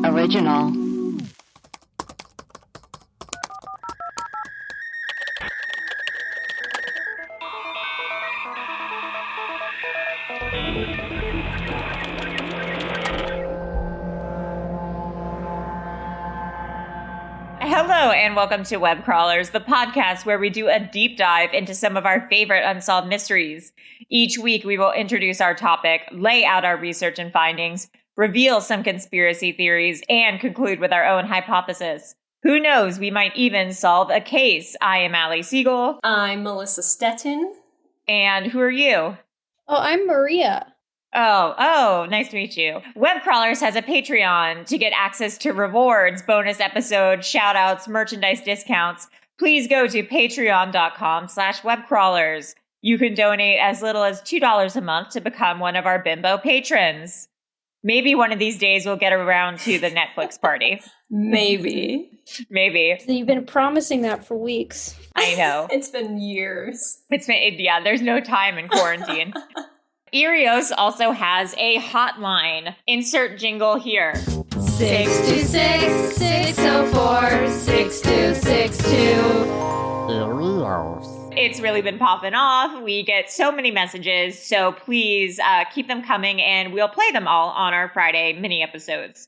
Original. Hello and welcome to Web Crawlers, the podcast where we do a deep dive into some of our favorite unsolved mysteries. Each week we will introduce our topic, lay out our research and findings, reveal some conspiracy theories, and conclude with our own hypothesis. Who knows, we might even solve a case. I am Allie Siegel. I'm Melissa Stettin. And who are you? Oh, I'm Maria. Oh, nice to meet you. Web Crawlers has a Patreon to get access to rewards, bonus episodes, shout-outs, merchandise discounts. Please go to patreon.com/webcrawlers. You can donate as little as $2 a month to become one of our bimbo patrons. Maybe one of these days we'll get around to the Netflix party. Maybe. Maybe. So you've been promising that for weeks. I know. It's been years. Yeah, there's no time in quarantine. Earios also has a hotline. Insert jingle here. 626-604-6262. It's really been popping off. We get so many messages, so please keep them coming, and we'll play them all on our Friday mini episodes.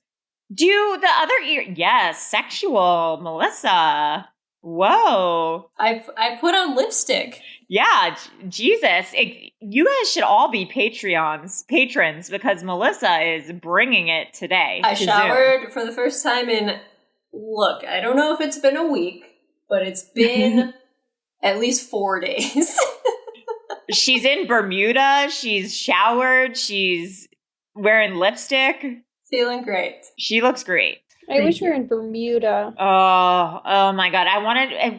Do the other yes, sexual, Melissa. Whoa. I put on lipstick. Yeah, Jesus. You guys should all be patrons because Melissa is bringing it today. I showered for the first time in, look, I don't know if it's been a week, but it's been at least 4 days. She's in Bermuda. She's showered. She's wearing lipstick. Feeling great. She looks great. I wish we were in Bermuda. Oh my God.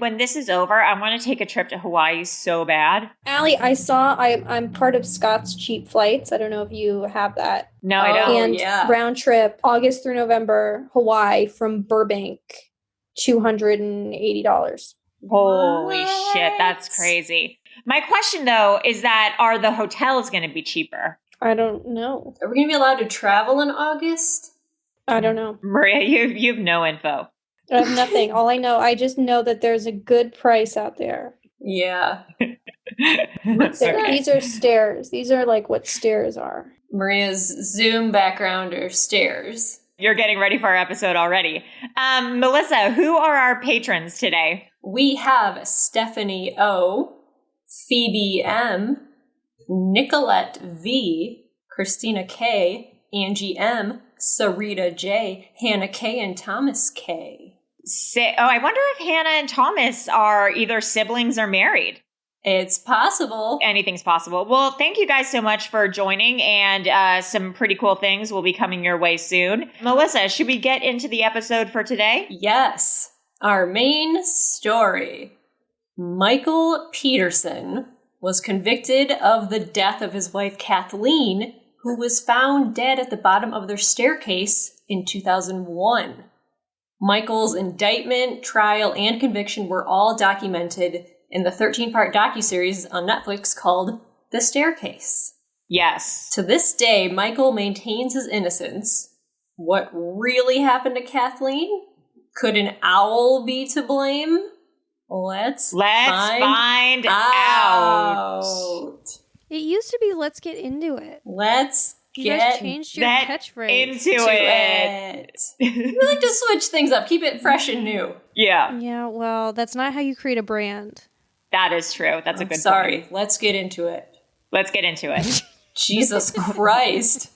When this is over, I want to take a trip to Hawaii so bad. Allie, I'm part of Scott's Cheap Flights. I don't know if you have that. No, I don't. And round trip, August through November, Hawaii from Burbank, $280. Holy shit, that's crazy. My question, though, is that are the hotels going to be cheaper? I don't know. Are we going to be allowed to travel in August? I don't know. Maria, you have no info. I have nothing. All I know, I just know that there's a good price out there. Yeah. These are stairs. These are like what stairs are. Maria's Zoom background are stairs. You're getting ready for our episode already. Melissa, who are our patrons today? We have Stephanie O, Phoebe M, Nicolette V, Christina K, Angie M, Sarita J, Hannah K, and Thomas K. I wonder if Hannah and Thomas are either siblings or married. It's possible. Anything's possible. Well, thank you guys so much for joining, and some pretty cool things will be coming your way soon. Melissa, should we get into the episode for today? Yes. Our main story. Michael Peterson was convicted of the death of his wife Kathleen, who was found dead at the bottom of their staircase in 2001. Michael's indictment, trial, and conviction were all documented in the 13-part docuseries on Netflix called The Staircase. Yes. To this day, Michael maintains his innocence. What really happened to Kathleen? Could an owl be to blame? Let's find out. It used to be "Let's get into it." You guys changed your catchphrase into it. We like to switch things up, keep it fresh and new. Yeah. Yeah, well, that's not how you create a brand. That is true. That's a good Sorry, point. let's get into it. Let's get into it. Jesus Christ.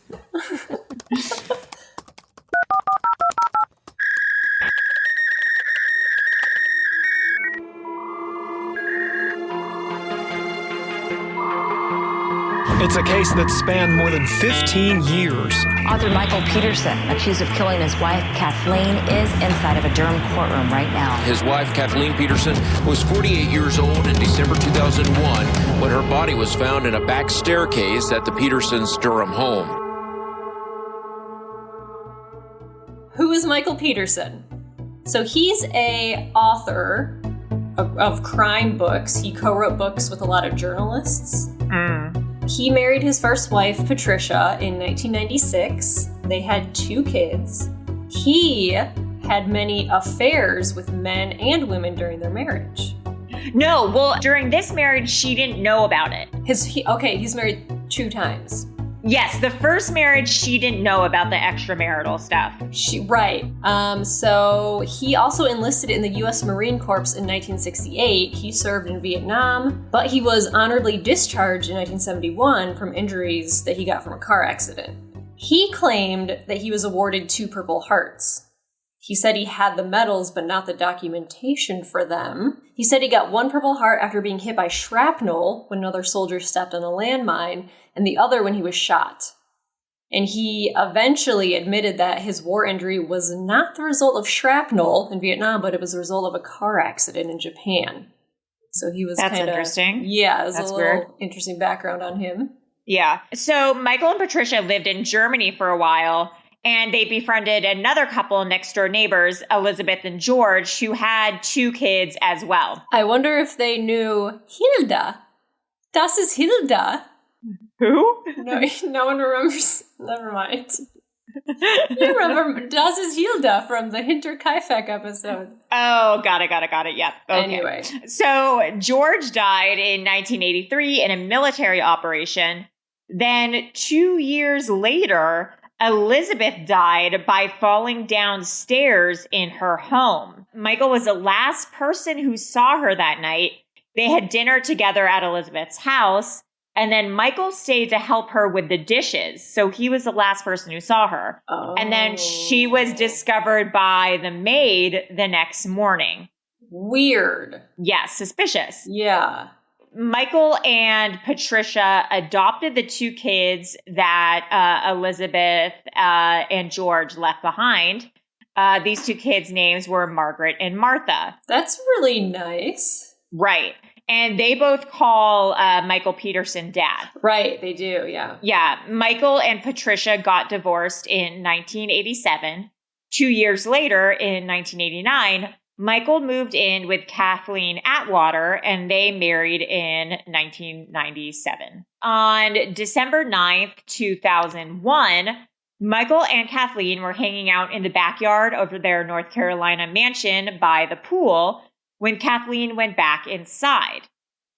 It's a case that spanned more than 15 years. Author Michael Peterson, accused of killing his wife Kathleen, is inside of a Durham courtroom right now. His wife, Kathleen Peterson, was 48 years old in December 2001 when her body was found in a back staircase at the Petersons' Durham home. Who is Michael Peterson? So he's a author of crime books. He co-wrote books with a lot of journalists. He married his first wife, Patricia, in 1996. They had 2 kids. he had many affairs with men and women during their marriage. No, well, during this marriage, she didn't know about it. He's married 2 times. Yes, the first marriage, she didn't know about the extramarital stuff. So he also enlisted in the U.S. Marine Corps in 1968. He served in Vietnam, but he was honorably discharged in 1971 from injuries that he got from a car accident. He claimed that he was awarded 2 Purple Hearts. He said he had the medals, but not the documentation for them. He said he got 1 Purple Heart after being hit by shrapnel when another soldier stepped on a landmine, and the other when he was shot. And he eventually admitted that his war injury was not the result of shrapnel in Vietnam, but it was the result of a car accident in Japan. So he was That's interesting. Yeah, it was That's a little weird. interesting background on him. Yeah. So Michael and Patricia lived in Germany for a while, and they befriended another couple, next door neighbors, Elizabeth and George, who had 2 kids as well. I wonder if they knew Hilda. Das ist Hilda. Who? No one remembers. Never mind. You remember Das ist Hilda from the Hinterkaifeck episode. Oh, got it. Yep. Okay. Anyway. So George died in 1983 in a military operation. Then 2 years later, Elizabeth died by falling downstairs in her home. Michael was the last person who saw her that night. They had dinner together at Elizabeth's house, and then Michael stayed to help her with the dishes. So he was the last person who saw her. Oh. And then she was discovered by the maid the next morning. Weird. Yes, suspicious. Yeah. Michael and Patricia adopted the 2 kids that Elizabeth and George left behind. These 2 kids' names were Margaret and Martha. That's really nice. Right. And they both call Michael Peterson dad. Right, they do, yeah. Yeah. Michael and Patricia got divorced in 1987. 2 years later, in 1989, Michael moved in with Kathleen Atwater, and they married in 1997. On December 9th, 2001, Michael and Kathleen were hanging out in the backyard of their North Carolina mansion by the pool when Kathleen went back inside.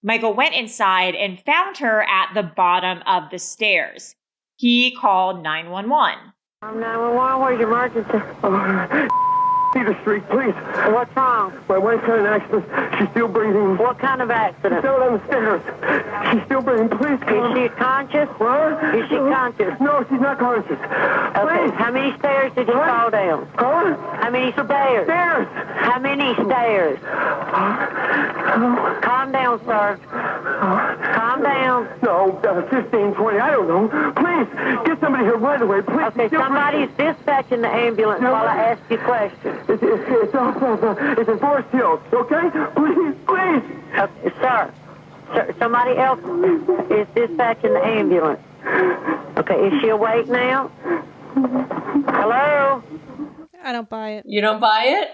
Michael went inside and found her at the bottom of the stairs. He called 911. 911, where's your emergency? Peter Street, please. What's wrong? My wife's had an accident. She's still breathing. What kind of accident? Still on the stairs. She's still breathing. Please come. Is she conscious? What? Is she conscious? No, she's not conscious. Okay. Please. How many stairs did you fall down? Huh? How many stairs? Stairs. How many stairs? Calm down, sir. Calm down. No, 15, 20, I don't know. Please, get somebody here right away, please. Okay, somebody's dispatching the ambulance while I ask you questions. It's in Forest Hills, okay? Please. Okay, sir, somebody else is dispatching the ambulance. Okay, is she awake now? Hello? I don't buy it. You don't buy it?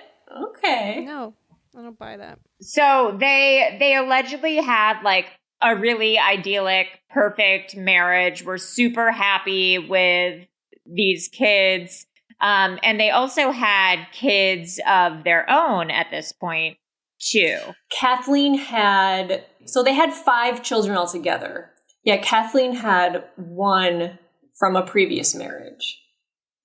Okay. No, I don't buy that. So they allegedly had like a really idyllic, perfect marriage. Were super happy with these kids. And they also had kids of their own at this point, too. Kathleen they had 5 children altogether. Yeah, Kathleen had 1 from a previous marriage.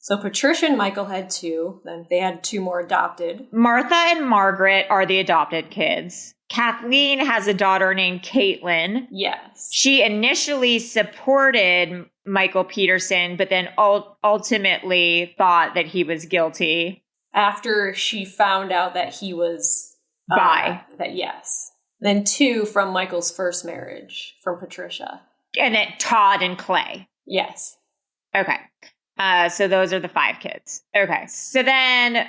So Patricia and Michael had 2, then they had 2 more adopted. Martha and Margaret are the adopted kids. Kathleen has a daughter named Caitlin. Yes. She initially supported Michael Peterson, but then ultimately thought that he was guilty. After she found out that he was bi. Yes. Then 2 from Michael's first marriage, from Patricia. And then Todd and Clay. Yes. Okay. So those are the 5 kids. Okay. So then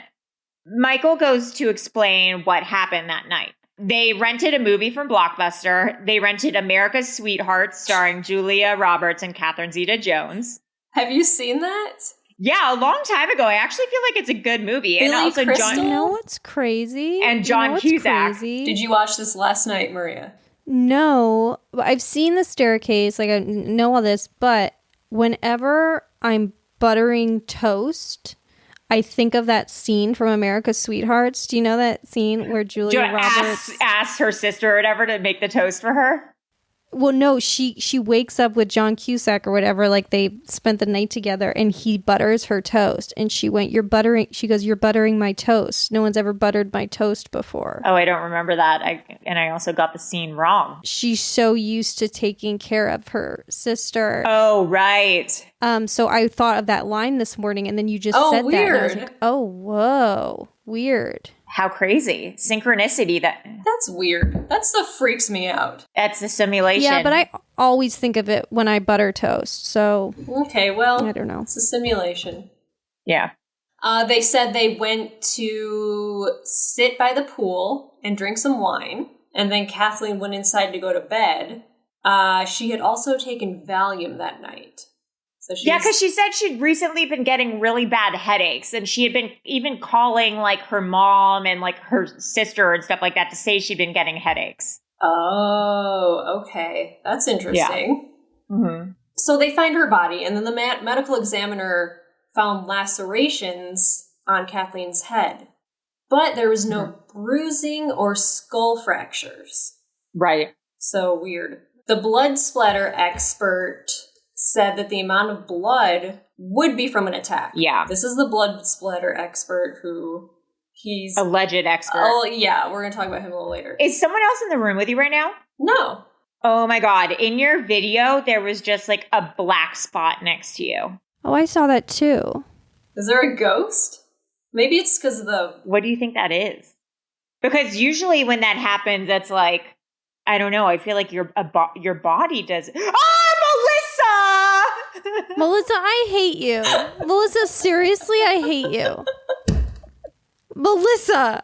Michael goes to explain what happened that night. They rented a movie from Blockbuster. They rented America's Sweetheart, starring Julia Roberts and Catherine Zeta-Jones. Have you seen that? Yeah, a long time ago. I actually feel like it's a good movie. Billy and also Crystal? You know what's crazy? And John Cusack. Did you watch this last night, Maria? No, but I've seen the staircase. Like, I know all this, but whenever I'm buttering toast, I think of that scene from America's Sweethearts. Do you know that scene where Julia Roberts asks her sister or whatever to make the toast for her? Well, no, she wakes up with John Cusack or whatever, like they spent the night together, and he butters her toast, and she goes, you're buttering my toast. No one's ever buttered my toast before. Oh, I don't remember that. I also got the scene wrong. She's so used to taking care of her sister. Oh, right. So I thought of that line this morning, and then you just said weird. that, and I was like, oh, whoa, weird. How crazy. Synchronicity. That's weird. That stuff freaks me out. That's the simulation. Yeah, but I always think of it when I butter toast, so... Okay, well, I don't know. It's a simulation. Yeah. They said they went to sit by the pool and drink some wine, and then Kathleen went inside to go to bed. She had also taken Valium that night. So because she said she'd recently been getting really bad headaches, and she had been even calling like her mom and like her sister and stuff like that to say she'd been getting headaches. Oh, okay. That's interesting. Yeah. Mm-hmm. So they find her body, and then the medical examiner found lacerations on Kathleen's head, but there was no bruising or skull fractures. Right. So weird. The blood splatter expert said that the amount of blood would be from an attack. Yeah. This is the blood splatter expert who he's... Alleged expert. Oh, yeah. We're going to talk about him a little later. Is someone else in the room with you right now? No. Oh my God. In your video, there was just like a black spot next to you. Oh, I saw that too. Is there a ghost? Maybe it's because of the... What do you think that is? Because usually when that happens, it's like, I don't know. I feel like your body does... Ah, Melissa! Melissa, I hate you. Melissa, seriously, I hate you. Melissa!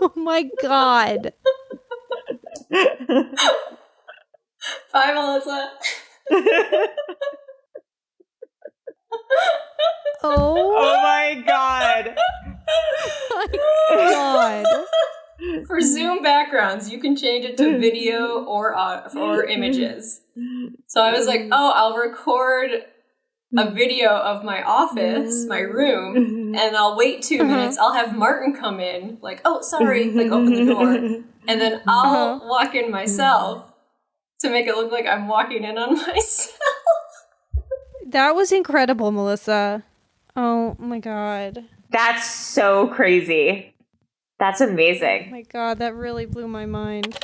Oh my God. Bye, Melissa. Oh my God. My God. For Zoom backgrounds, you can change it to video or images. So I was like, I'll record a video of my office, my room, and I'll wait 2 minutes. I'll have Martin come in, like, oh, sorry, like open the door. And then I'll walk in myself to make it look like I'm walking in on myself. That was incredible, Melissa. Oh my God. That's so crazy. That's amazing. Oh my God, that really blew my mind.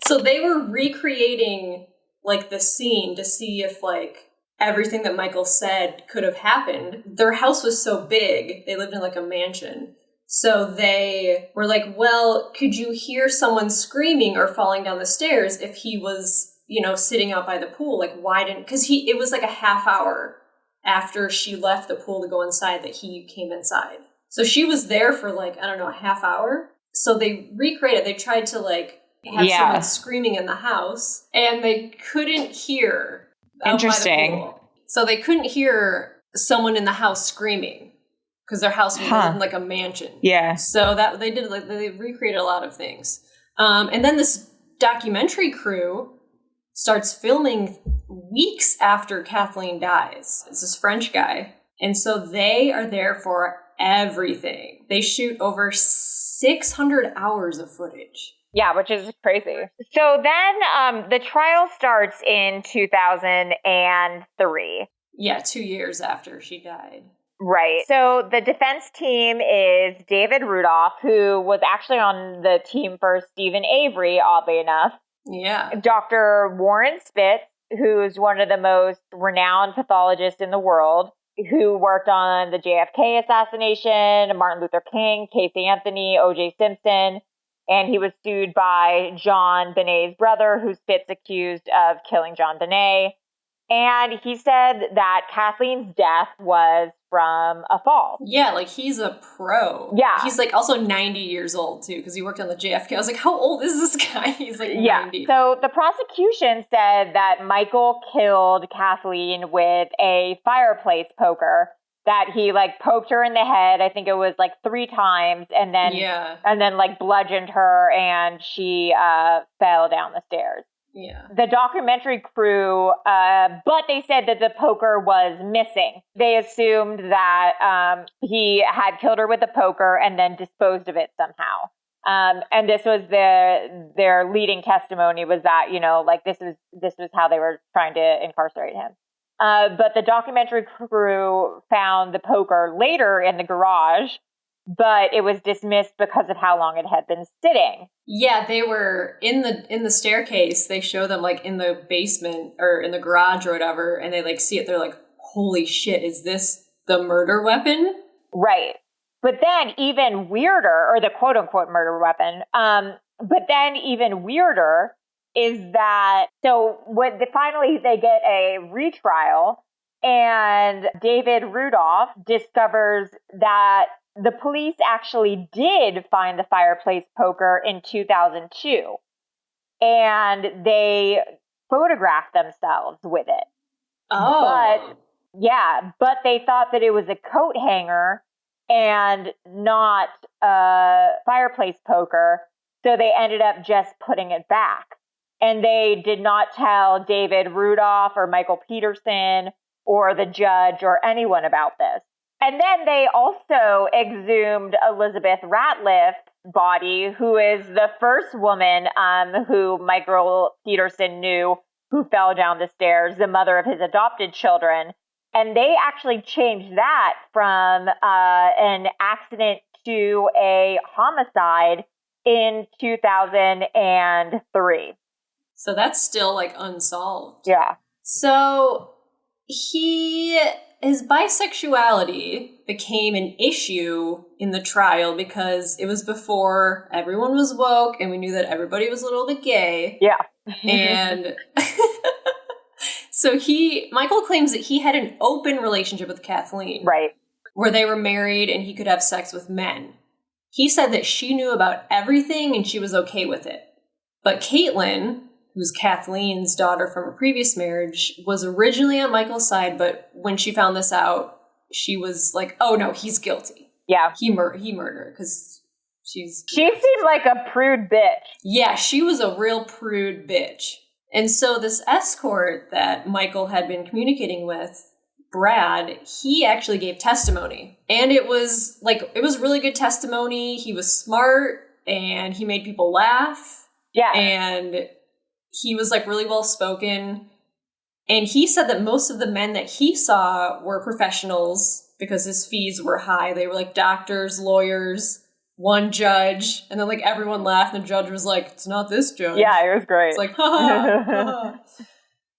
So they were recreating, like, the scene to see if, like, everything that Michael said could have happened. Their house was so big, they lived in, like, a mansion. So they were like, well, could you hear someone screaming or falling down the stairs if he was, sitting out by the pool? Like, why didn't... Because it was, like, a half hour after she left the pool to go inside that he came inside. So she was there for, like, I don't know, a half hour. So they recreated. They tried to, like, have someone screaming in the house, and they couldn't hear. Interesting. By the pool. So they couldn't hear someone in the house screaming because their house was in, like, a mansion. Yeah. So that they did, like, they recreated a lot of things. And then this documentary crew starts filming weeks after Kathleen dies. It's this French guy. And so they are there for everything. They shoot over 600 hours of footage. Yeah, which is crazy. So then the trial starts in 2003. Yeah, 2 years after she died. Right. So the defense team is David Rudolph, who was actually on the team for Stephen Avery, oddly enough. Yeah. Dr. Warren Spitz, who's one of the most renowned pathologists in the world, who worked on the JFK assassination, Martin Luther King, Casey Anthony, O.J. Simpson, and he was sued by John Benet's brother, who Spitz accused of killing John Benet. And he said that Kathleen's death was from a fall. Yeah, like, he's a pro. Yeah. He's, like, also 90 years old, too, because he worked on the JFK. I was like, how old is this guy? He's, like, 90. So the prosecution said that Michael killed Kathleen with a fireplace poker, that he, like, poked her in the head. I think it was, like, 3 times, and then, like, bludgeoned her, and she fell down the stairs. the documentary crew, but they said that the poker was missing. They assumed that he had killed her with the poker and then disposed of it somehow. And this was their leading testimony was that, like this was how they were trying to incarcerate him. But the documentary crew found the poker later in the garage, but it was dismissed because of how long it had been sitting. Yeah, they were in the staircase. They show them like in the basement or in the garage or whatever, and they like see it. They're like, "Holy shit! Is this the murder weapon?" Right. But then even weirder, or the quote unquote murder weapon. But then even weirder is that finally they get a retrial, and David Rudolph discovers that the police actually did find the fireplace poker in 2002, and they photographed themselves with it. Oh. But they thought that it was a coat hanger and not a fireplace poker, so they ended up just putting it back. And they did not tell David Rudolph or Michael Peterson or the judge or anyone about this. And then they also exhumed Elizabeth Ratliff's body, who is the first woman who Michael Peterson knew who fell down the stairs, the mother of his adopted children. And they actually changed that from an accident to a homicide in 2003. So that's still like unsolved. Yeah. So his bisexuality became an issue in the trial because it was before everyone was woke and we knew that everybody was a little bit gay. Yeah. And so Michael claims that he had an open relationship with Kathleen. Right. Where they were married and he could have sex with men. He said that she knew about everything and she was okay with it. But Caitlin, who's Kathleen's daughter from a previous marriage, was originally on Michael's side, but when she found this out, she was like, oh no, he's guilty. Yeah. He murdered because she seemed like a prude bitch. Yeah, she was a real prude bitch. And so this escort that Michael had been communicating with, Brad, he actually gave testimony. And it was really good testimony. He was smart and he made people laugh. Yeah. And he was like really well spoken. And he said that most of the men that he saw were professionals because his fees were high. They were like doctors, lawyers, one judge, and then like everyone laughed and the judge was like, it's not this judge. Yeah, it was great. It's like, ha ha, ha.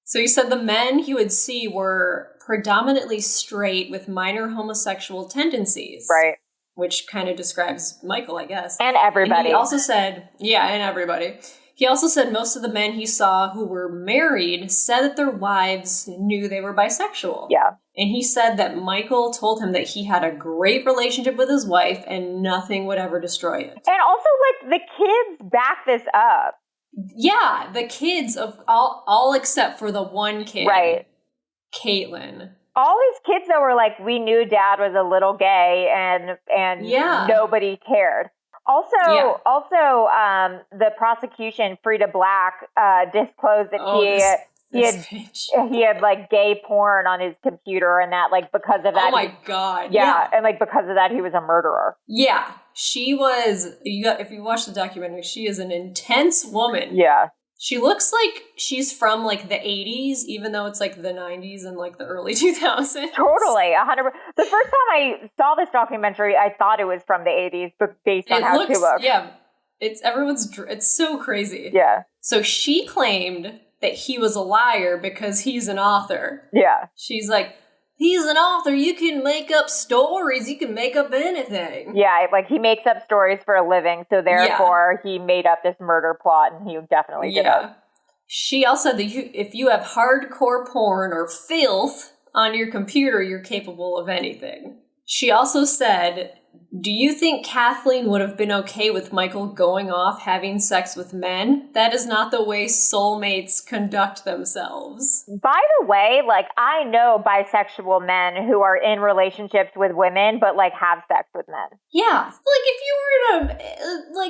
So he said the men he would see were predominantly straight with minor homosexual tendencies. Right. Which kind of describes Michael, I guess. And everybody. And he also said, and everybody. He also said most of the men he saw who were married said that their wives knew they were bisexual. Yeah. And he said that Michael told him that he had a great relationship with his wife and nothing would ever destroy it. And also, like, the kids back this up. Yeah, the kids of all except for the one kid. Right. Caitlin. All his kids, though, were like, we knew Dad was a little gay and nobody cared. Also, the prosecution, Frida Black, disclosed that he had like gay porn on his computer, and that like because of that. Oh my God! Yeah, and like because of that, he was a murderer. Yeah, she was. If you watch the documentary, she is an intense woman. Yeah. She looks like she's from like the 80s, even though it's like the 90s and like the early 2000s. Totally, 100%. The first time I saw this documentary, I thought it was from the 80s, but based on how she looks. Yeah, it's so crazy. Yeah. So she claimed that he was a liar because he's an author. Yeah. She's like, he's an author. You can make up stories. You can make up anything. Yeah, like he makes up stories for a living, so therefore he made up this murder plot, and he definitely did it. She also said that if you have hardcore porn or filth on your computer, you're capable of anything. She also said, do you think Kathleen would have been okay with Michael going off having sex with men? That is not the way soulmates conduct themselves. By the way, like, I know bisexual men who are in relationships with women, but like have sex with men. Yeah. Like if you were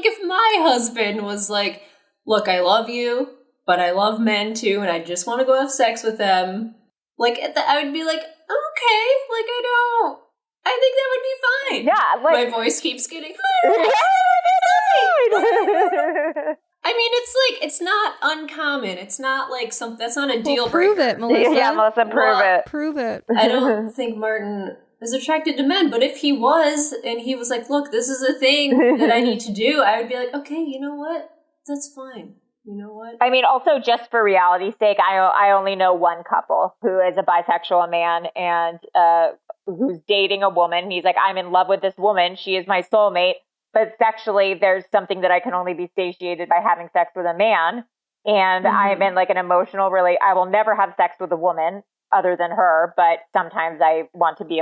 if my husband was like, look, I love you, but I love men too, and I just want to go have sex with them. Like, I would be like, okay, like, I think that would be fine. Yeah, like... My voice keeps getting higher. I mean, it's not uncommon. It's not like that's not a deal breaker. Prove it, Melissa. Yeah, Melissa, prove it. Prove it. I don't think Martin is attracted to men, but if he was, and he was like, look, this is a thing that I need to do, I would be like, okay, you know what? That's fine. You know what? I mean, also, just for reality's sake, I only know one couple who is a bisexual man and who's dating a woman. He's like, I'm in love with this woman. She is my soulmate. But sexually, there's something that I can only be satiated by having sex with a man. And I'm in like an emotional I will never have sex with a woman other than her. But sometimes I want to be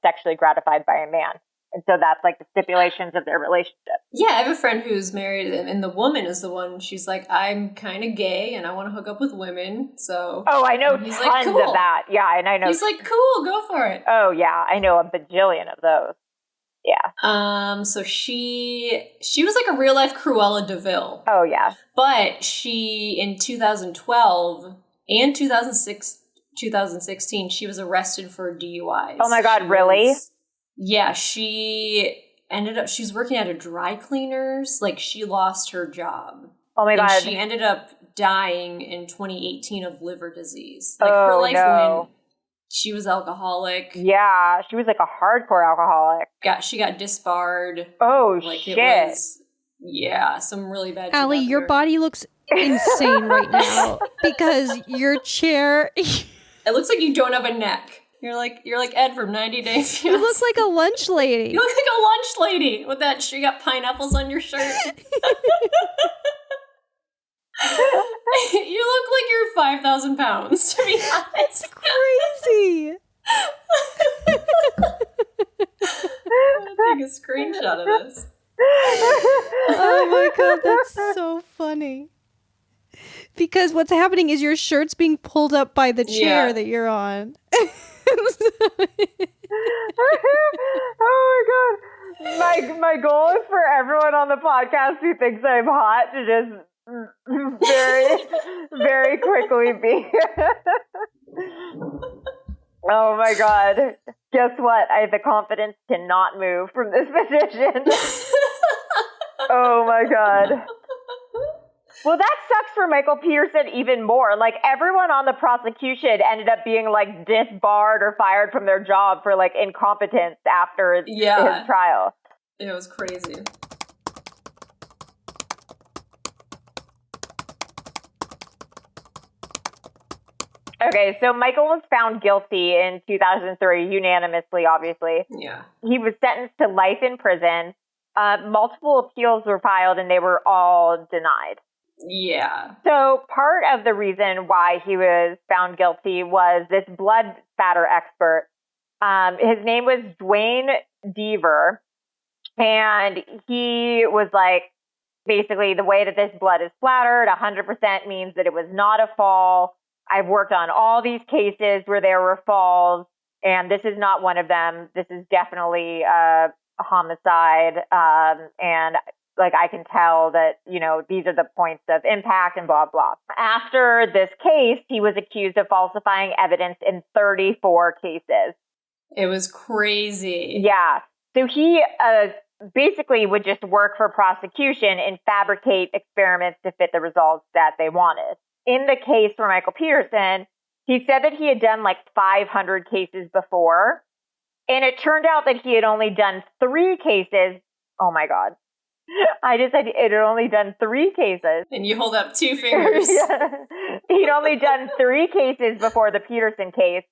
sexually gratified by a man. And so that's like the stipulations of their relationship. Yeah, I have a friend who's married, and the woman is the one, she's like, I'm kind of gay, and I want to hook up with women, so... Oh, I know tons of that. Yeah, and I know... He's like, cool, go for it. Oh, yeah, I know a bajillion of those. Yeah. So she was like a real-life Cruella de Vil. Oh, yeah. But she, in 2012 and 2016, she was arrested for DUIs. Oh, my God, really? Yeah, she she's working at a dry cleaner's. Like, she lost her job. Oh my God. She ended up dying in 2018 of liver disease. Like, her life went, she was alcoholic. Yeah, she was like a hardcore alcoholic. She got disbarred. Oh, like, shit. It was, some really bad shit. Allie, your body looks insane right now because your chair... It looks like you don't have a neck. You're like Ed from 90 Days. You look like a lunch lady. You look like a lunch lady with that. You got pineapples on your shirt. You look like you're 5,000 pounds. To be honest, it's crazy. I'm gonna take a screenshot of this. Oh my God, that's so funny. Because what's happening is your shirt's being pulled up by the chair that you're on. Oh my God. My goal is for everyone on the podcast who thinks I'm hot to just very, very quickly be. Oh my God. Guess what? I have the confidence to not move from this position. Oh my God. Well, that sucks for Michael Peterson even more. Like, everyone on the prosecution ended up being, like, disbarred or fired from their job for, like, incompetence after his trial. It was crazy. Okay, so Michael was found guilty in 2003, unanimously, obviously. Yeah. He was sentenced to life in prison. Multiple appeals were filed, and they were all denied. Yeah. So part of the reason why he was found guilty was this blood spatter expert. His name was Dwayne Deaver, and he was like, basically, the way that this blood is splattered, 100% means that it was not a fall. I've worked on all these cases where there were falls, and this is not one of them. This is definitely a homicide, and like, I can tell that, you know, these are the points of impact and blah, blah. After this case, he was accused of falsifying evidence in 34 cases. It was crazy. Yeah. So he basically would just work for prosecution and fabricate experiments to fit the results that they wanted. In the case for Michael Peterson, he said that he had done like 500 cases before. And it turned out that he had only done 3 cases. Oh, my God. I just said it had only done 3 cases. And you hold up 2 fingers. Yeah. He'd only done 3 cases before the Peterson case,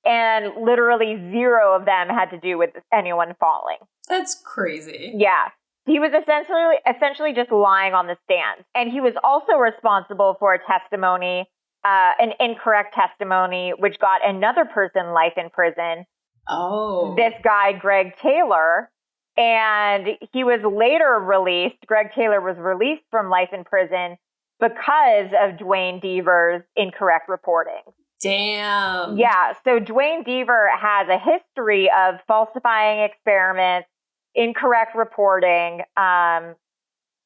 and literally 0 of them had to do with anyone falling. That's crazy. Yeah. He was essentially just lying on the stand. And he was also responsible for a testimony, an incorrect testimony, which got another person life in prison. Oh. This guy, Greg Taylor. And he was later released. Greg Taylor was released from life in prison because of Dwayne Deaver's incorrect reporting. Damn. Yeah. So Dwayne Deaver has a history of falsifying experiments, incorrect reporting.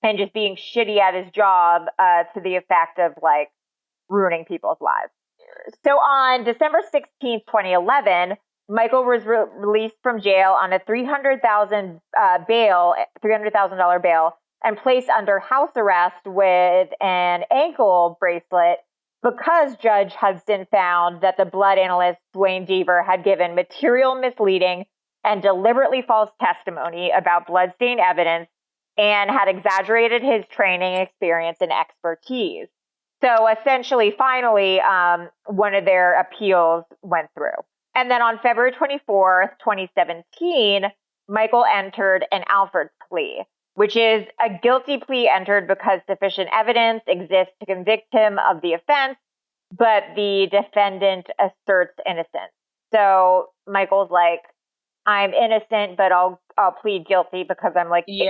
and just being shitty at his job to the effect of, like, ruining people's lives. So on December 16th, 2011, Michael was released from jail on a $300,000 bail, and placed under house arrest with an ankle bracelet because Judge Hudson found that the blood analyst Dwayne Deaver had given material misleading and deliberately false testimony about bloodstain evidence and had exaggerated his training, experience, and expertise. So essentially, finally, one of their appeals went through. And then on February 24th, 2017, Michael entered an Alford plea, which is a guilty plea entered because sufficient evidence exists to convict him of the offense, but the defendant asserts innocence. So Michael's like, I'm innocent, but I'll plead guilty because I'm like 80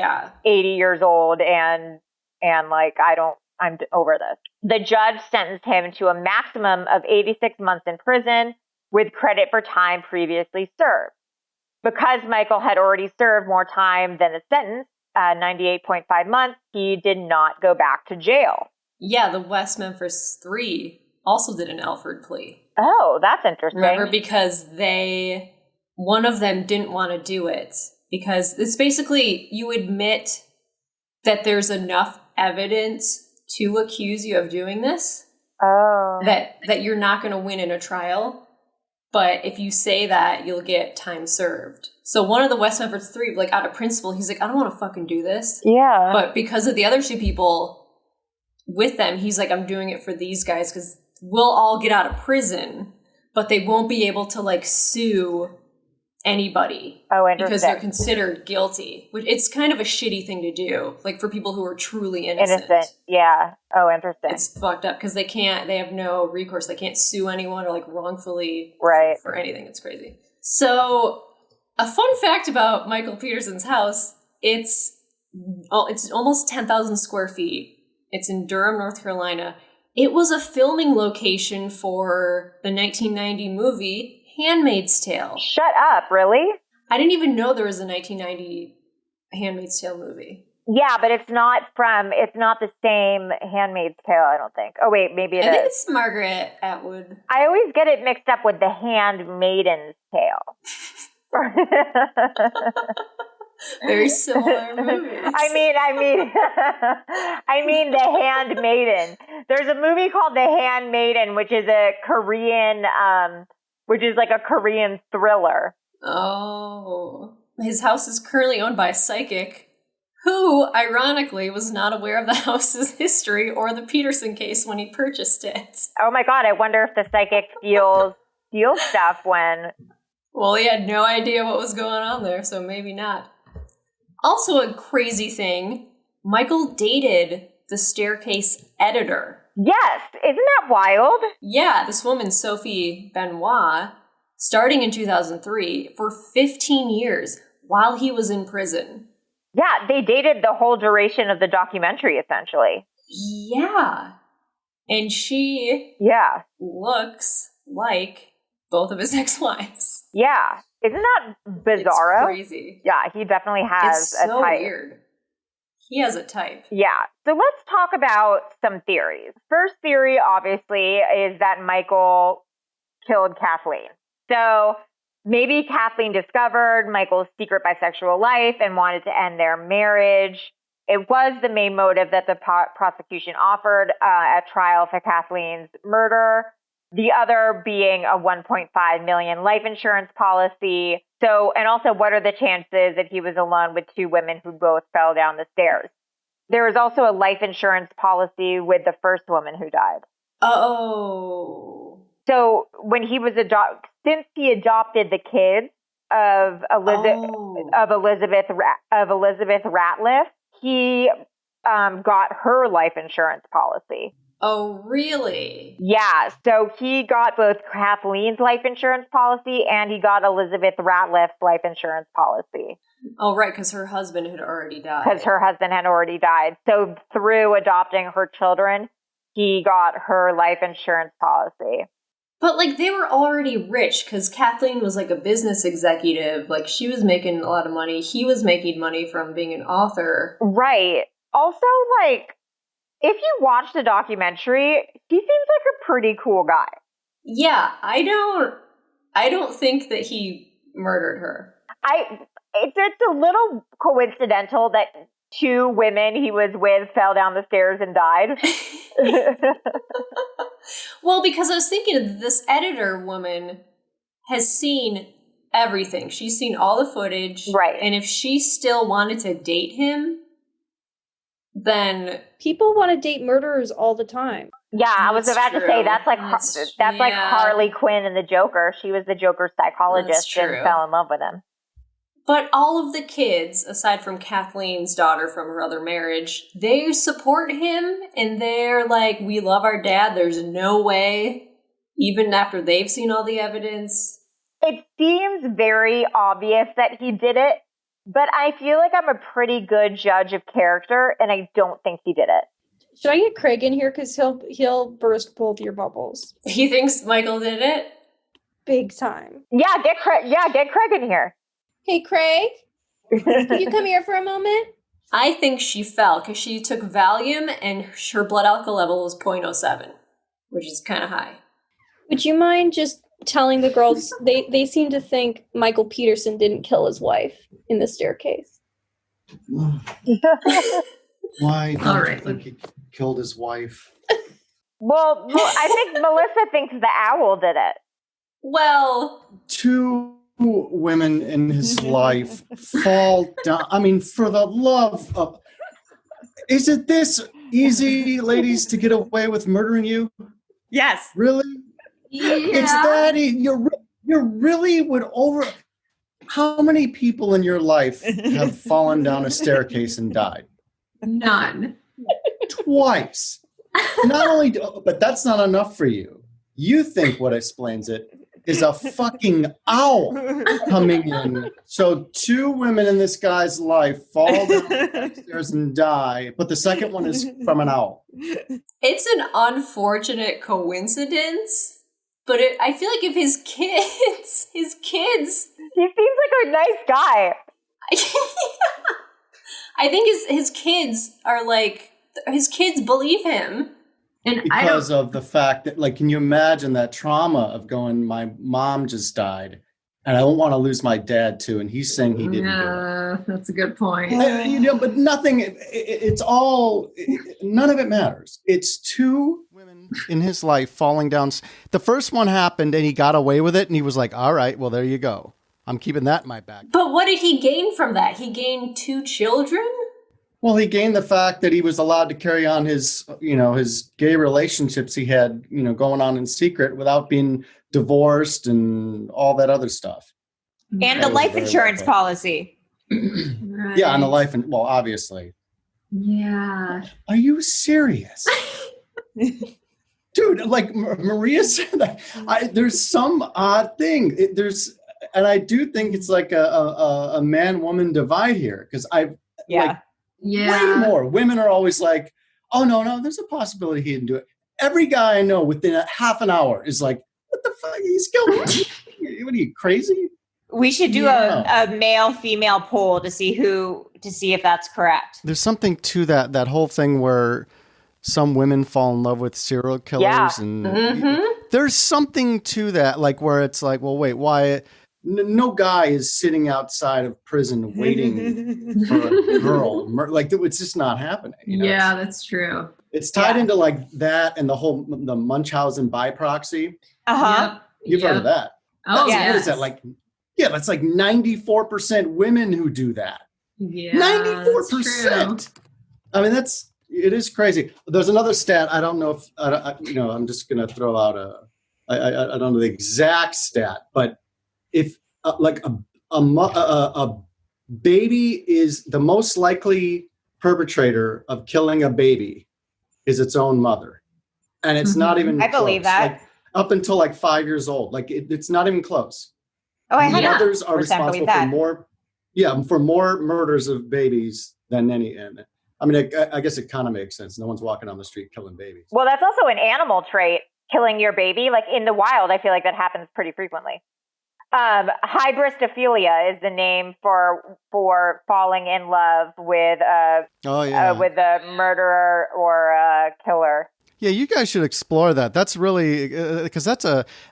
years old and like I'm over this. The judge sentenced him to a maximum of 86 months in prison with credit for time previously served. Because Michael had already served more time than the sentence, 98.5 months, he did not go back to jail. Yeah, the West Memphis 3 also did an Alford plea. Oh, that's interesting. Remember, because one of them didn't want to do it. Because it's basically, you admit that there's enough evidence to accuse you of doing this. Oh. That you're not going to win in a trial. But if you say that, you'll get time served. So one of the West Memphis 3, like, out of principle, he's like, I don't want to fucking do this. Yeah. But because of the other 2 people with them, he's like, I'm doing it for these guys because we'll all get out of prison, but they won't be able to, like, sue anybody. Oh, interesting. Because they're considered guilty. Which it's kind of a shitty thing to do, like, for people who are truly innocent. Yeah. Oh, interesting. It's fucked up because they have no recourse. They can't sue anyone or, like, wrongfully for anything. It's crazy. So, a fun fact about Michael Peterson's house, it's almost 10,000 square feet. It's in Durham, North Carolina. It was a filming location for the 1990 movie Handmaid's Tale. Shut up, really? I didn't even know there was a 1990 Handmaid's Tale movie. Yeah, but it's not the same Handmaid's Tale, I don't think. Oh, wait, maybe it is. I think it's Margaret Atwood. I always get it mixed up with the Handmaiden's Tale. Very similar movies. I mean The Handmaiden. There's a movie called The Handmaiden, which is a Korean, which is like a Korean thriller. Oh. His house is currently owned by a psychic who, ironically, was not aware of the house's history or the Peterson case when he purchased it. Oh my God, I wonder if the psychic steals stuff when... Well, he had no idea what was going on there, so maybe not. Also a crazy thing, Michael dated the Staircase editor. Yes, isn't that wild? Yeah, this woman, Sophie Benoit, starting in 2003, for 15 years while he was in prison. Yeah, they dated the whole duration of the documentary, essentially. Yeah. And she looks like both of his ex-wives. Yeah. Isn't that bizarro? It's crazy. Yeah, he definitely has a type. Weird. He has a type. Yeah. So let's talk about some theories. First theory, obviously, is that Michael killed Kathleen. So maybe Kathleen discovered Michael's secret bisexual life and wanted to end their marriage. It was the main motive that the prosecution offered at trial for Kathleen's murder. The other being a $1.5 million life insurance policy. So, and also, what are the chances that he was alone with 2 women who both fell down the stairs? There was also a life insurance policy with the first woman who died. Oh. So when he was since he adopted the kids of Elizabeth Ratliff, he got her life insurance policy. Oh, really? Yeah. So he got both Kathleen's life insurance policy and he got Elizabeth Ratliff's life insurance policy. Oh, right, because her husband had already died. So through adopting her children, he got her life insurance policy. But, like, they were already rich because Kathleen was, like, a business executive. Like, she was making a lot of money. He was making money from being an author. Right. Also, like, if you watch the documentary, he seems like a pretty cool guy. Yeah, I don't think that he murdered her. It's a little coincidental that 2 women he was with fell down the stairs and died. Well, because I was thinking this editor woman has seen everything. She's seen all the footage. Right. And if she still wanted to date him, then People want to date murderers all the time. Yeah, I was That's about to true. say that's like Yeah. Harley Quinn in the Joker. She was the Joker's psychologist That's and true. fell in love with him. But all of the kids, aside from Kathleen's daughter from her other marriage, they support him and they're like, we love our dad. There's no way, even after they've seen all the evidence. It seems very obvious that he did it, but I feel like I'm a pretty good judge of character, and I don't think he did it. Should I get Craig in here? Because he'll burst both your bubbles. He thinks Michael did it? Big time. Yeah, get Craig in here. Hey, Craig, can you come here for a moment? I think she fell because she took Valium and her blood alcohol level was 0.07, which is kind of high. Would you mind just telling the girls, they seem to think Michael Peterson didn't kill his wife in the staircase. Why All don't right. you think he killed his wife? Well, I think Melissa thinks the owl did it. Well, 2 women in his life fall down. I mean, for the love of... Is it this easy, ladies, to get away with murdering you? Yes. Really? yeah. It's that easy. You really would over... How many people in your life have fallen down a staircase and died? None. Twice. Not only, but that's not enough for you. You think what explains it is a fucking owl coming in. So 2 women in this guy's life fall down the stairs and die, but the second one is from an owl. It's an unfortunate coincidence, but I feel like if his kids, He seems like a nice guy. I think his kids are like, his kids believe him. And Because of the fact that, like, can you imagine that trauma of going, my mom just died, and I don't want to lose my dad too, and he's saying he didn't do it. That's a good point. But nothing, it's all, none of it matters. It's 2 women in his life falling down. The first one happened and he got away with it and he was like, all right, well, there you go. I'm keeping that in my back. But what did he gain from that? He gained 2 children? Well, he gained the fact that he was allowed to carry on his, his gay relationships he had, going on in secret without being divorced and all that other stuff. And the life insurance policy. Right. Yeah, and the life, well, obviously. Yeah. Are you serious? Dude, like Maria said, that there's some odd thing. And I do think it's like a man-woman divide here, because way more. Women are always like, oh, no, there's a possibility he didn't do it. Every guy I know within a half an hour is like, what the fuck? He's killed me. What are you, crazy? We should do a male-female poll to see if that's correct. There's something to that whole thing where some women fall in love with serial killers. Yeah. And there's something to that, like where it's like, well, wait, why? No guy is sitting outside of prison waiting for a girl. Like, it's just not happening. Yeah, that's true. It's tied into like that and the Munchausen by proxy. Uh-huh. You've heard of that. Oh, yeah. yes. What is that like? Yeah, that's like 94% women who do that. Yeah, 94%. I mean, it is crazy. There's another stat. I don't know if I'm just going to throw out I don't know the exact stat, but if like a baby is the most likely perpetrator of killing a baby is its own mother, and it's not even. I believe that. Like, up until like 5 years old, like it's not even close. Oh, I Mothers are responsible for more murders of babies than any. I mean, I guess it kind of makes sense. No one's walking on the street killing babies. Well, that's also an animal trait, killing your baby. Like in the wild, I feel like that happens pretty frequently. Hybristophilia is the name for falling in love with with a murderer or a killer. Yeah, you guys should explore that. That's really, because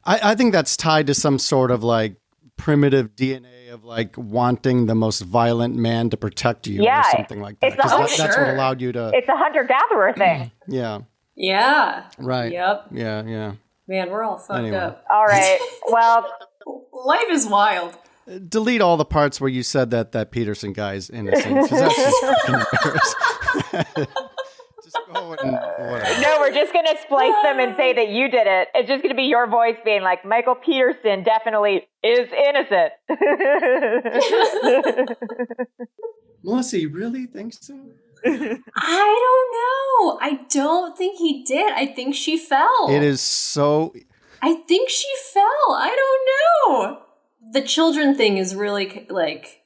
I think that's tied to some sort of like primitive DNA of like wanting the most violent man to protect you or something like that. That's what allowed you to. It's a hunter-gatherer thing. Yeah. Yeah. Right. Yep. Yeah. Man, we're all fucked up. All right. Well, life is wild. Delete all the parts where you said that Peterson guy is innocent, because that's just fucking embarrassing. Just go and whatever. No, we're just going to splice them and say that you did it. It's just going to be your voice being like, Michael Peterson definitely is innocent. Melissa, you really think so? I don't know. I don't think he did. I think she fell. It is so... I think she fell. I don't know. The children thing is really, like,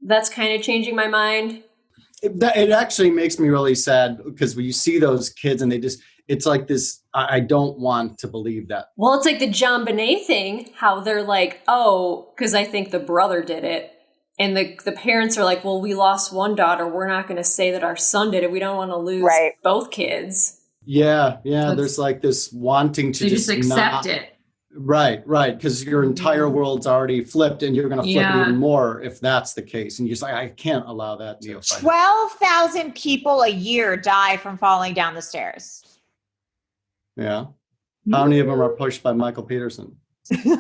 that's kind of changing my mind. It actually makes me really sad, because when you see those kids and it's like this, I don't want to believe that. Well, it's like the John Bonet thing, how they're like, oh, because I think the brother did it. And the parents are like, well, we lost one daughter. We're not going to say that our son did it. We don't want to lose both kids. Yeah. There's like this wanting to just accept it. Right. Because your entire world's already flipped, and you're going to flip it even more if that's the case. And you're just like, I can't allow that to. 12,000 people a year die from falling down the stairs. Yeah. How many of them are pushed by Michael Peterson? 2.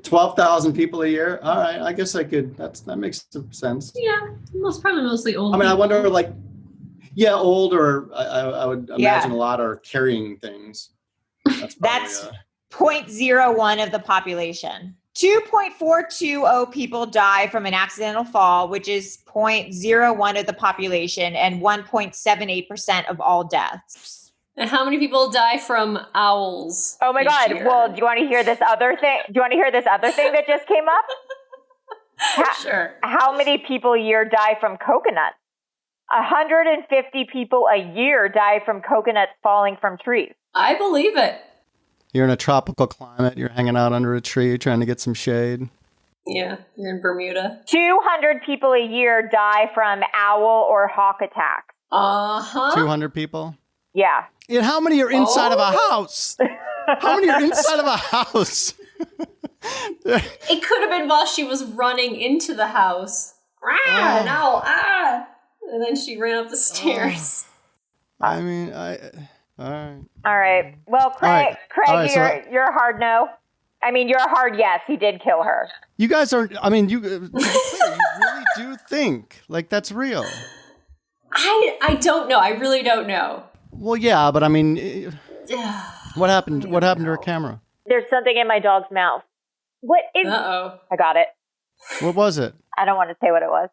12,000 people a year. All right, I guess I could. That makes some sense. Yeah, probably mostly old. I mean, I wonder, like, old, or I would imagine a lot are carrying things. That's 0.01 of the population. 2.420 people die from an accidental fall, which is 0.01 of the population and 1.78% of all deaths. And how many people die from owls? Oh my God. Year? Well, do you want to hear this other thing? That just came up? Sure. How many people a year die from coconuts? 150 people a year die from coconuts falling from trees. I believe it. You're in a tropical climate. You're hanging out under a tree trying to get some shade. Yeah, you're in Bermuda. 200 people a year die from owl or hawk attacks. 200 people? Yeah. And how many are inside of a house? How many are inside of a house? It could have been while she was running into the house. An owl, and then she ran up the stairs. I mean, all right. All right. Well, Craig, All right, you're a hard no. I mean, you're a hard yes. He did kill her. You guys aren't. I mean, you really do think like that's real. I don't know. I really don't know. Well, yeah, but I mean, what happened? What happened to her camera? There's something in my dog's mouth. What is? Uh-oh. I got it. What was it? I don't want to say what it was.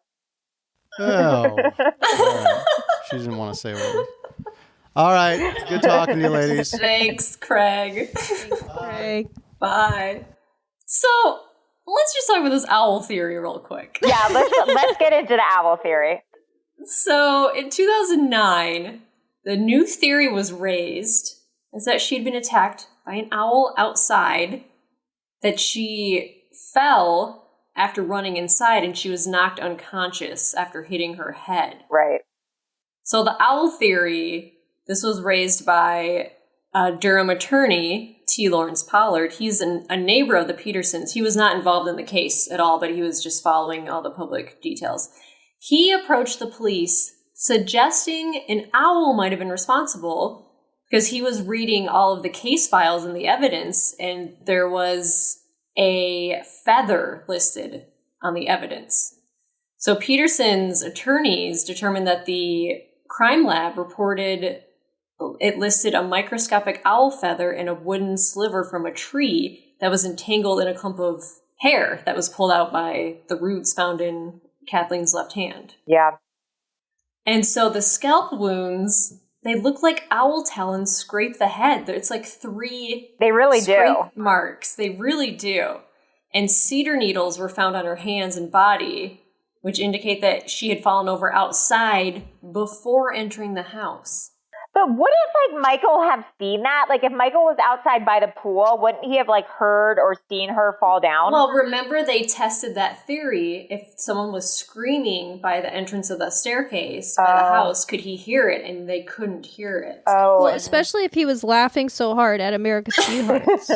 Oh. Right. She didn't want to say what it was. All right. Good talking to you, ladies. Thanks, Craig. Craig. Bye. So let's just talk about this owl theory real quick. Yeah, let's get into the owl theory. So in 2009, the new theory was raised is that she'd been attacked by an owl outside, that she fell after running inside and she was knocked unconscious after hitting her head. Right. So the owl theory, this was raised by a Durham attorney, T. Lawrence Pollard. He's a neighbor of the Petersons. He was not involved in the case at all, but he was just following all the public details. He approached the police suggesting an owl might have been responsible because he was reading all of the case files and the evidence, and there was a feather listed on the evidence. So Peterson's attorneys determined that the crime lab reported it listed a microscopic owl feather in a wooden sliver from a tree that was entangled in a clump of hair that was pulled out by the roots found in Kathleen's left hand. Yeah. And so the scalp wounds, they look like owl talons scrape the head. It's like 3 They really do. Marks. They really do. And cedar needles were found on her hands and body, which indicate that she had fallen over outside before entering the house. But wouldn't, like, Michael have seen that? Like, if Michael was outside by the pool, wouldn't he have, like, heard or seen her fall down? Well, remember they tested that theory. If someone was screaming by the entrance of the staircase by the house, could he hear it? And they couldn't hear it. Well, especially if he was laughing so hard at America's Sweethearts.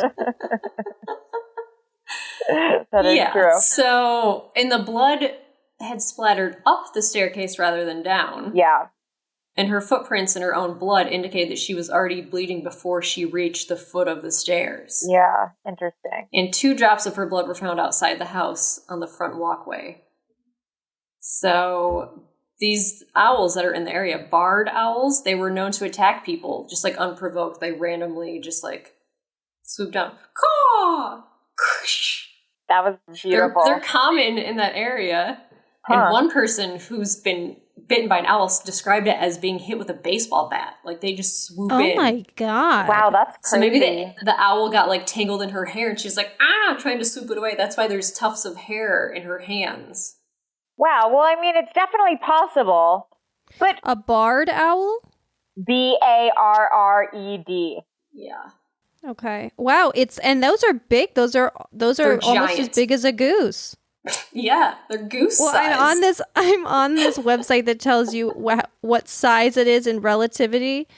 That is true. So, and the blood had splattered up the staircase rather than down. Yeah. And her footprints in her own blood indicated that she was already bleeding before she reached the foot of the stairs. Yeah, interesting. And 2 drops of her blood were found outside the house on the front walkway. So these owls that are in the area, barred owls, they were known to attack people just like unprovoked. They randomly just like swoop down. Caw! That was beautiful. They're common in that area. And one person who's been bitten by an owl described it as being hit with a baseball bat. Like, they just swoop in. Oh my God. Wow, that's crazy. So maybe the owl got, like, tangled in her hair, and she's like, trying to swoop it away. That's why there's tufts of hair in her hands. Wow, well, I mean, it's definitely possible. But a barred owl? B-A-R-R-E-D. Yeah. Okay. Wow, and those are big. Those are almost giant. as big as a goose. Yeah, they're goose size. I'm on this website that tells you what size it is in relativity.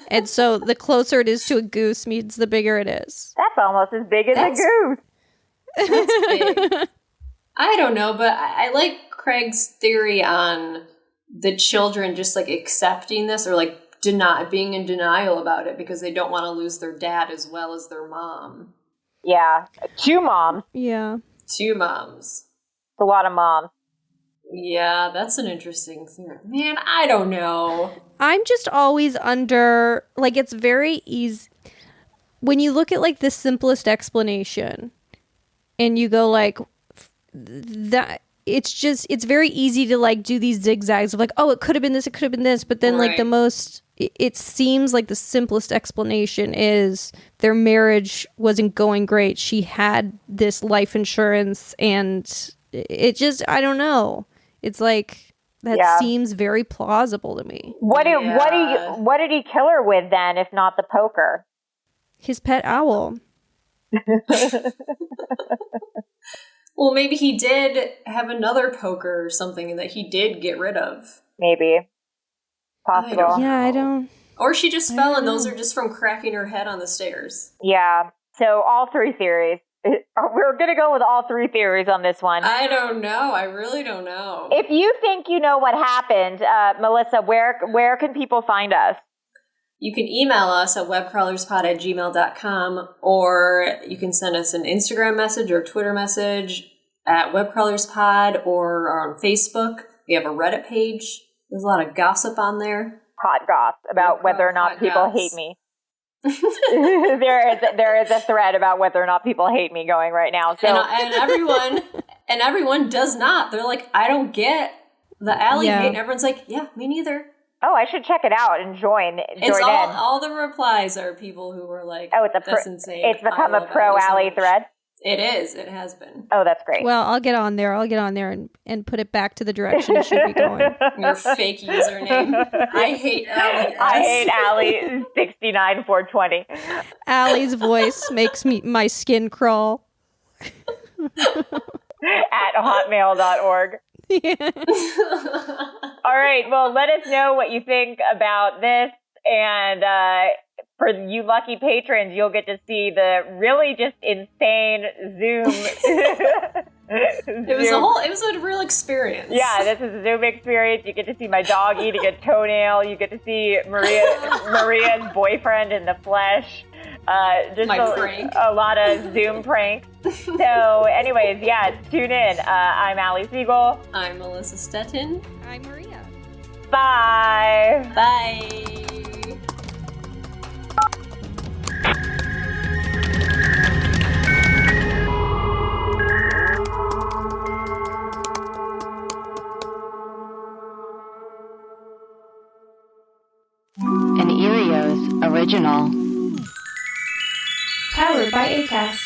And so the closer it is to a goose means the bigger it is. That's almost as big as a goose. That's big. I don't know, but I like Craig's theory on the children just like accepting this or like being in denial about it because they don't want to lose their dad as well as their mom. Yeah. 2 moms. Yeah. 2 moms. It's a lot of moms. Yeah, that's an interesting theory. Man, I don't know. I'm just always under, like, it's very easy. When you look at, like, the simplest explanation and you go, like, that, it's very easy to, like, do these zigzags of, like, oh, it could have been this, it could have been this. But then, like, it seems like the simplest explanation is their marriage wasn't going great. She had this life insurance and it just, I don't know. It's like, that seems very plausible to me. What did he kill her with then, if not the poker? His pet owl. Well, maybe he did have another poker or something that he did get rid of. Maybe. Possible. I don't. Or she just fell and those are just from cracking her head on the stairs. Yeah. So all 3 theories. We're going to go with all 3 theories on this one. I don't know. I really don't know. If you think you know what happened, Melissa, where can people find us? You can email us at webcrawlerspod@gmail.com, or you can send us an Instagram message or Twitter message at Webcrawlerspod, or on Facebook. We have a Reddit page. There's a lot of gossip on there. Hot goss about whether or not people hate me. there is a thread about whether or not people hate me going right now. So and everyone does not. They're like, I don't get the alley hate. And everyone's like, yeah, me neither. Oh, I should check it out and join in. All the replies are people who were like, oh, that's insane. It's become a pro alley thread. It is. It has been. Oh, that's great. Well, I'll get on there and put it back to the direction it should be going. Your fake username. I hate Allie. I hate Allie 69420. Allie's voice makes my skin crawl. At hotmail.org. Yeah. All right. Well, let us know what you think about this. And for you lucky patrons, you'll get to see the really just insane Zoom. It was a real experience. Yeah, this is a Zoom experience. You get to see my dog eating a toenail. You get to see Maria's boyfriend in the flesh. Just a lot of Zoom pranks. So anyways, tune in. I'm Allie Siegel. I'm Melissa Stettin. I'm Maria. Bye. Bye. An Erios original. Powered by Acast.